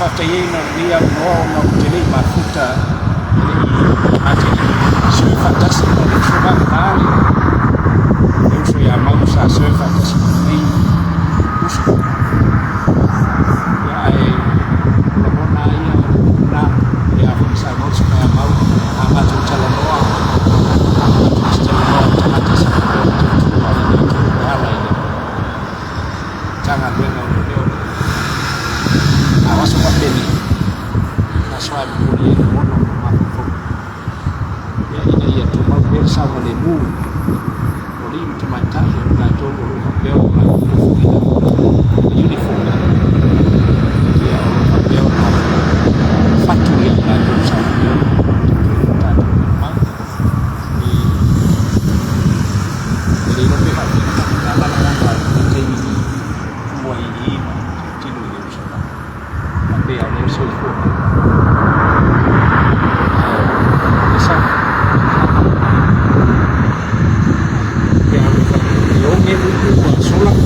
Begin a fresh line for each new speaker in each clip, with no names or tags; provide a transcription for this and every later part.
mafuta yenu dia no kutele mafuta ati sio fantastic na shuba kali uso ya mausa sio fantastic ni uso ya unaona hiyo na ya fursa moja ya mau ambacho chalonoa jangan dengar video awas buat ini naswab boleh mono mampu ya ini ya cuma bersa boleh bu boleh cuma tak ya tu boleh bel uniform ya bel factory lah tu sama jadi lebih baik kalau orang ini buat ini tidur di sana tapi yang ini sulit bisa yang itu sulit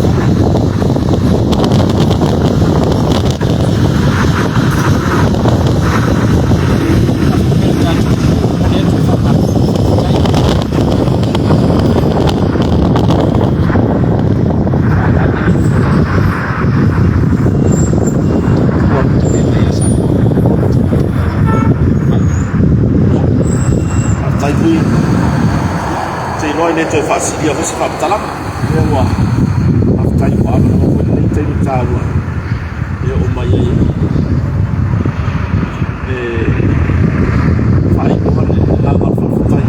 nên chơi phá xì điều với sản phẩm ta lắm nhưng mà học tay quá mà nó vẫn lấy tay mình ra luôn để ôm bài ấy để phải có vấn đề là làm phần tay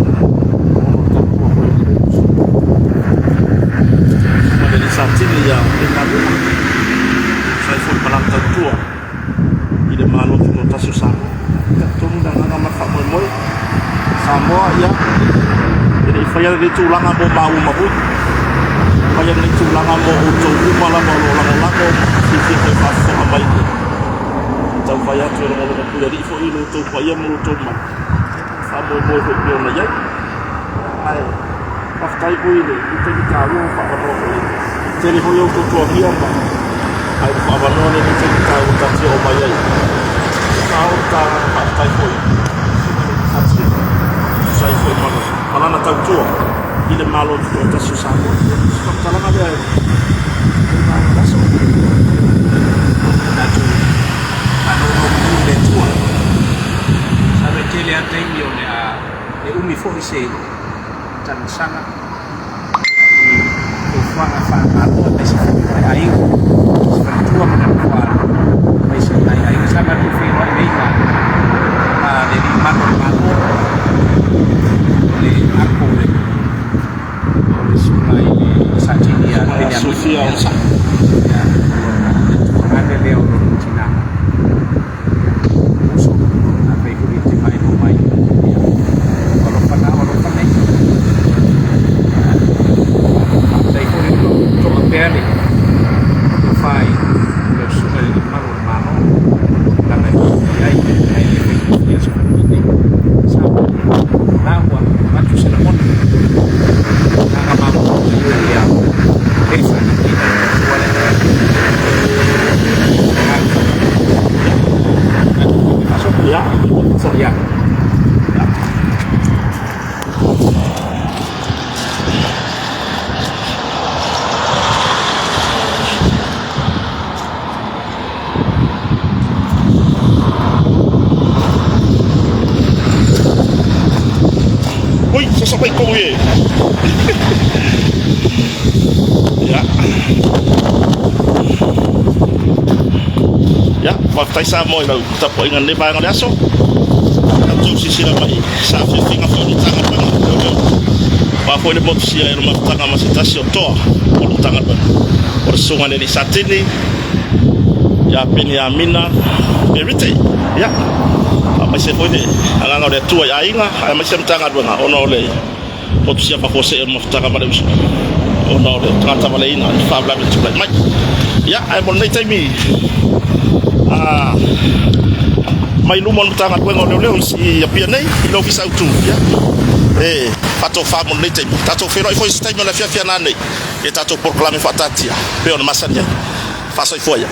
mà để sản xuất thì giờ bên làm được sai phun palang tentua ide malu tu tak susah tung dengan nama kamu moi semua ya jadi faya di tulang amo mau mahut faya di tulang amo utul malam mau ulang sisi ke fasa amai tau faya tu orang orang jadi fo ilu tu faya mulut mat samo boy ko yo na yai ai aftai ko ilu itu di tahu pak ono jadi fo yo tu tu dia pak ai pak ono ni itu di tahu tak si omayai tahu tak aftai ko sai foi mana kalau nak tahu tu ide malo tu tak susah sebab kalau ada masuk ada kalau dia tu sampai dia lihat dia ni umi fokus dan sangat ufang atau masih air seperti tu mana kuat masih air sangat ufang ini jadi malu aku oleh sungai saji dia Sofia Onsa
ya ada dia orang Cina musuh apa itu di main kalau pernah dari itu coba beli fai dari sungai mana dan dia seperti ini sama lawa maju selamon nggak mampu dia desa kita boleh masuk
ya
ya
Ui, sosok baik kau ye. Ya. Ya, waktu saya mau itu tak boleh ngan lebar ngan aso. Untuk sisi ramai, saya fikir apa ni tangan bang. Apa ni buat sia rumah tangga masih tasio toa, orang tangan bang. Persungan ini saat ini, ya Benyamin, everything, ya. Masih boleh, agang ada tua ya inga, masih mentangan bang. Ono le, buat siapa kau saya rumah tangga pada musim. Ono le, tengah tengah le ina, fabla betul lagi. Ya, I mau naik tadi. Mai lumon tangan gue ngoleh si ya pianai, ilo kisah tu, ya. Pato fa mon naik tadi. Tato fero ifo sistem la fia nane. Tato proklame fatatia. Peon masanya. Faso ifo ya.